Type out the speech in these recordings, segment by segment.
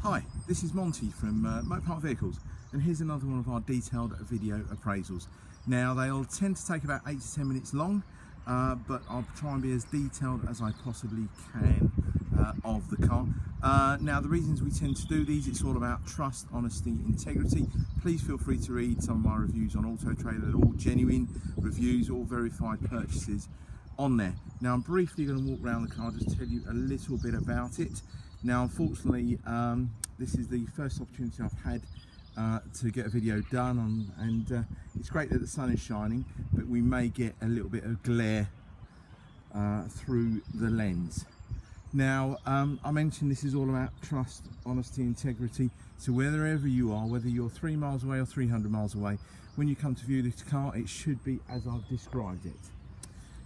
Hi, this is Monty from Motorpark Vehicles, and here's another one of our detailed video appraisals. Now they all tend to take about 8 to 10 minutes long, but I'll try and be as detailed as I possibly can of the car. Now the reasons we tend to do these, it's all about trust, honesty, integrity. Please feel free to read some of my reviews on Auto Trader. They're all genuine reviews, all verified purchases on there. Now I'm briefly going to walk around the car, just tell you a little bit about it. Now unfortunately this is the first opportunity I've had to get a video done on, and it's great that the sun is shining, but we may get a little bit of glare through the lens. Now I mentioned this is all about trust, honesty, integrity, so wherever you are, whether you're 3 miles away or 300 miles away, when you come to view this car, it should be as I've described it.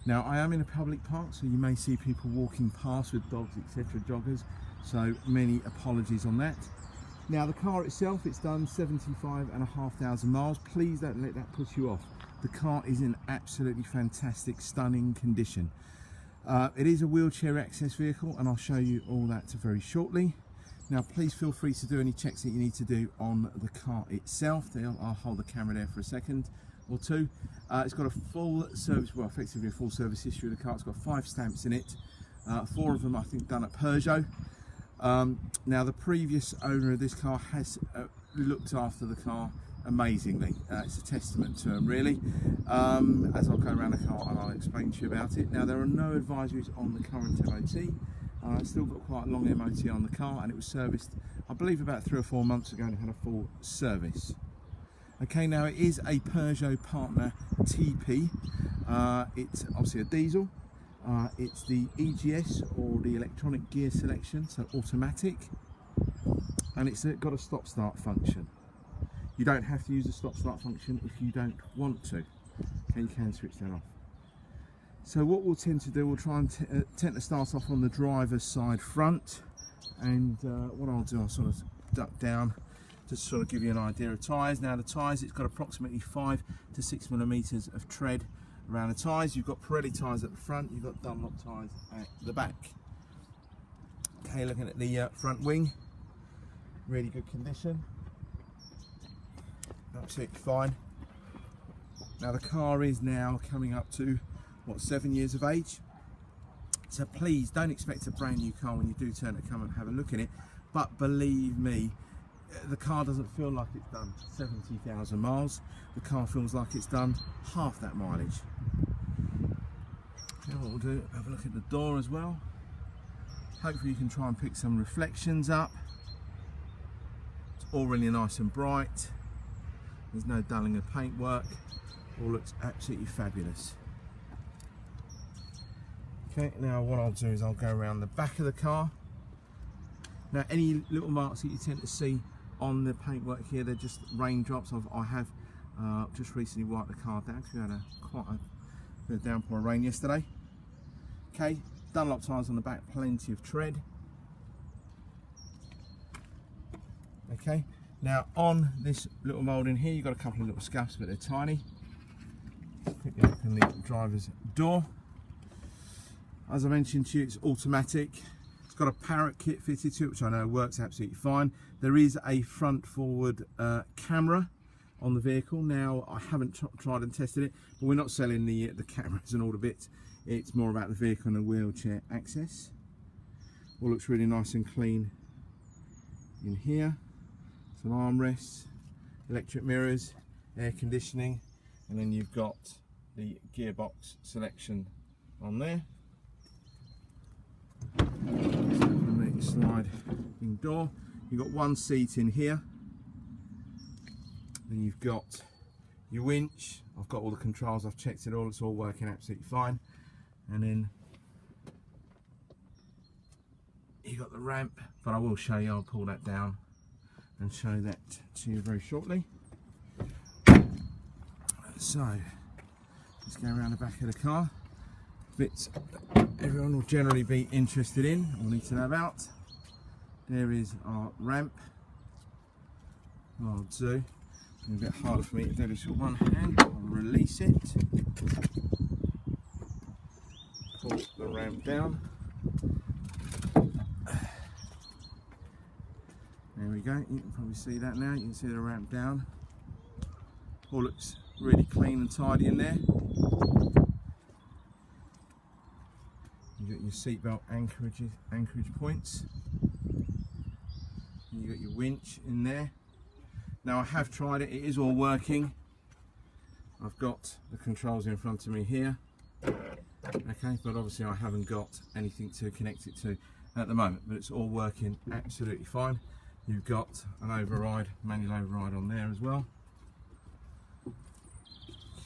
Now I am in a public park, so you may see people walking past with dogs, etc., joggers, so many apologies on that. Now the car itself, it's done 75,500 miles. Please don't let that put you off. The car is in absolutely fantastic, stunning condition. It is a wheelchair access vehicle, and I'll show you all that very shortly. Now please feel free to do any checks that you need to do on the car itself. I'll hold the camera there for a second or two. It's got a full service, well effectively a full service history of the car. It's got 5 stamps in it, 4 of them I think done at Peugeot. Now the previous owner of this car has looked after the car amazingly. It's a testament to him really. As I'll go around the car and I'll explain to you about it. Now there are no advisories on the current MOT. It's still got quite a long MOT on the car, and it was serviced I believe about 3 or 4 months ago, and it had a full service. Okay, now it is a Peugeot partner Tepee. It's obviously a diesel. It's the EGS, or the electronic gear selection, so automatic, and it's got a stop start function. You don't have to use the stop start function if you don't want to. Okay, you can switch that off. So what we'll tend to do, we'll try and tend to start off on the driver's side front, and what I'll do, I'll sort of duck down just to sort of give you an idea of tyres. Now the tyres, it's got approximately 5 to 6 millimeters of tread around the tyres. You've got Pirelli tyres at the front, you've got Dunlop tyres at the back. Okay, looking at the front wing, really good condition, absolutely fine. Now the car is now coming up to, what, 7 years of age, so please don't expect a brand new car when you do turn to come and have a look at it, but believe me, the car doesn't feel like it's done 70,000 miles. The car feels like it's done half that mileage. Now what we'll do, have a look at the door as well. Hopefully you can try and pick some reflections up. It's all really nice and bright. There's no dulling of paintwork. All looks absolutely fabulous. Okay, now what I'll do is I'll go around the back of the car. Now any little marks that you tend to see on the paintwork here, they're just raindrops. I have just recently wiped the car down because we had quite a bit of downpour of rain yesterday. Okay, Dunlop tyres on the back, plenty of tread. Okay, now on this little moulding here, you've got a couple of little scuffs, but they're tiny. Quickly open the driver's door. As I mentioned to you, it's automatic. It's got a parrot kit fitted to it, which I know works absolutely fine. There is a front forward camera on the vehicle. Now I haven't tried and tested it, but we're not selling the cameras and all the bits. It's more about the vehicle and the wheelchair access. All looks really nice and clean in here. Some armrests, electric mirrors, air conditioning, and then you've got the gearbox selection on there. Sliding door. You've got 1 seat in here. Then you've got your winch. I've got all the controls, I've checked it all, it's all working absolutely fine. And then you've got the ramp, but I will show you, I'll pull that down and show that to you very shortly. So let's go around the back of the car. Bits everyone will generally be interested in or need to know about. There is our ramp. What I'll do, it's a bit harder for me to do this with one hand. I'll release it, pull the ramp down, go, you can probably see that now. You can see the ramp down. All looks really clean and tidy in there. You've got your seatbelt anchorage points. And you've got your winch in there. Now I have tried it, it is all working. I've got the controls in front of me here. Okay, but obviously I haven't got anything to connect it to at the moment, but it's all working absolutely fine. You've got an override, manual override on there as well.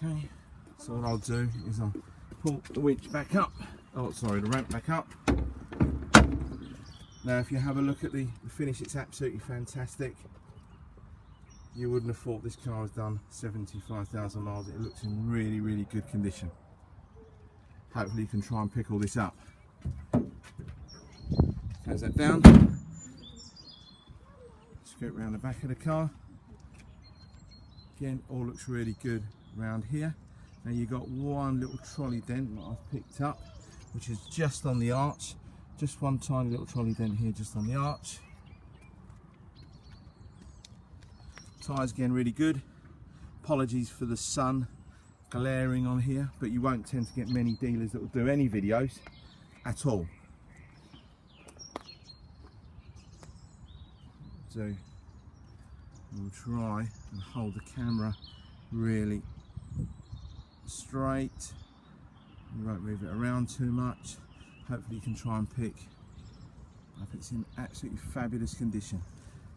Okay, so what I'll do is I'll pull the winch back up, oh sorry, the ramp back up. Now if you have a look at the finish, it's absolutely fantastic. You wouldn't have thought this car has done 75,000 miles. It looks in really, really good condition. Hopefully you can try and pick all this up. Close that down. Scoot around the back of the car. Again, all looks really good around here. Now you've got one little trolley dent that I've picked up, which is just on the arch. Just one tiny little trolley dent here, just on the arch. Tyres again really good. Apologies for the sun glaring on here, but you won't tend to get many dealers that will do any videos at all. So we'll try and hold the camera really straight. You won't move it around too much. Hopefully you can try and pick up. It's in absolutely fabulous condition.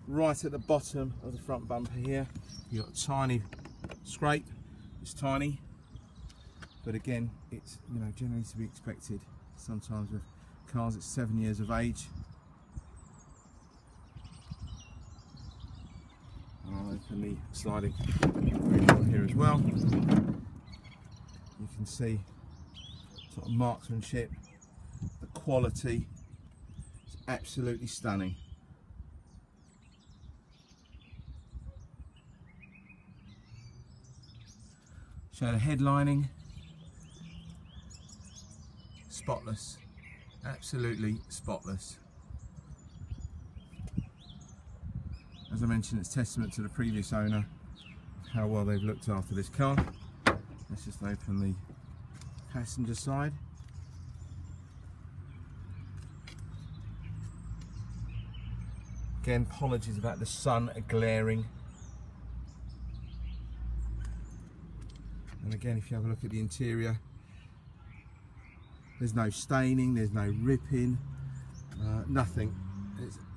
Right at the bottom of the front bumper here, you've got a tiny scrape. It's tiny, but again, it's, you know, generally to be expected. Sometimes with cars at 7 years of age. And I'll open the sliding door here as well. You can see sort of marksmanship, the quality is absolutely stunning. So the headlining, spotless, absolutely spotless. As I mentioned, it's testament to the previous owner, how well they've looked after this car. Let's just open the passenger side. Again, apologies about the sun glaring. And again, if you have a look at the interior, there's no staining, there's no ripping, nothing.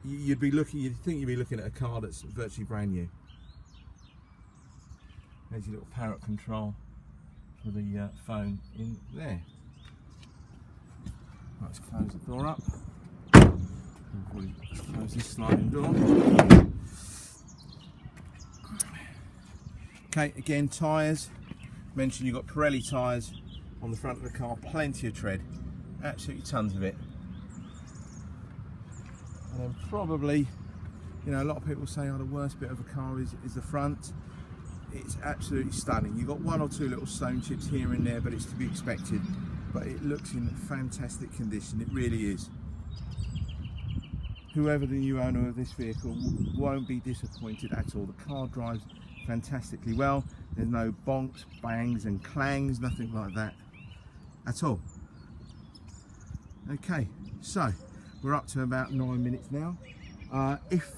You'd think you'd be looking at a car that's virtually brand new. There's your little parrot control for the phone in there. Let's close the door up. Let's close this sliding door. Okay, again, tyres. Mentioned you've got Pirelli tyres on the front of the car, plenty of tread, absolutely tons of it. And then probably, you know, a lot of people say, oh, the worst bit of a car is the front. It's absolutely stunning. You've got one or two little stone chips here and there, but it's to be expected. But it looks in fantastic condition, it really is. Whoever the new owner of this vehicle won't be disappointed at all. The car drives fantastically well. There's no bonks, bangs and clangs, nothing like that at all. Okay, so we're up to about 9 minutes now. If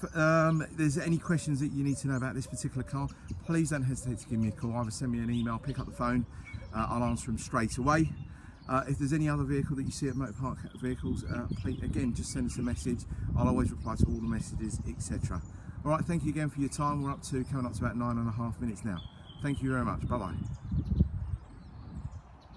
there's any questions that you need to know about this particular car, please don't hesitate to give me a call. Either send me an email, pick up the phone, I'll answer them straight away. If there's any other vehicle that you see at Motor Park Vehicles, please, again, just send us a message. I'll always reply to all the messages, etc. All right, thank you again for your time. We're coming up to about 9.5 minutes now. Thank you very much. Bye bye.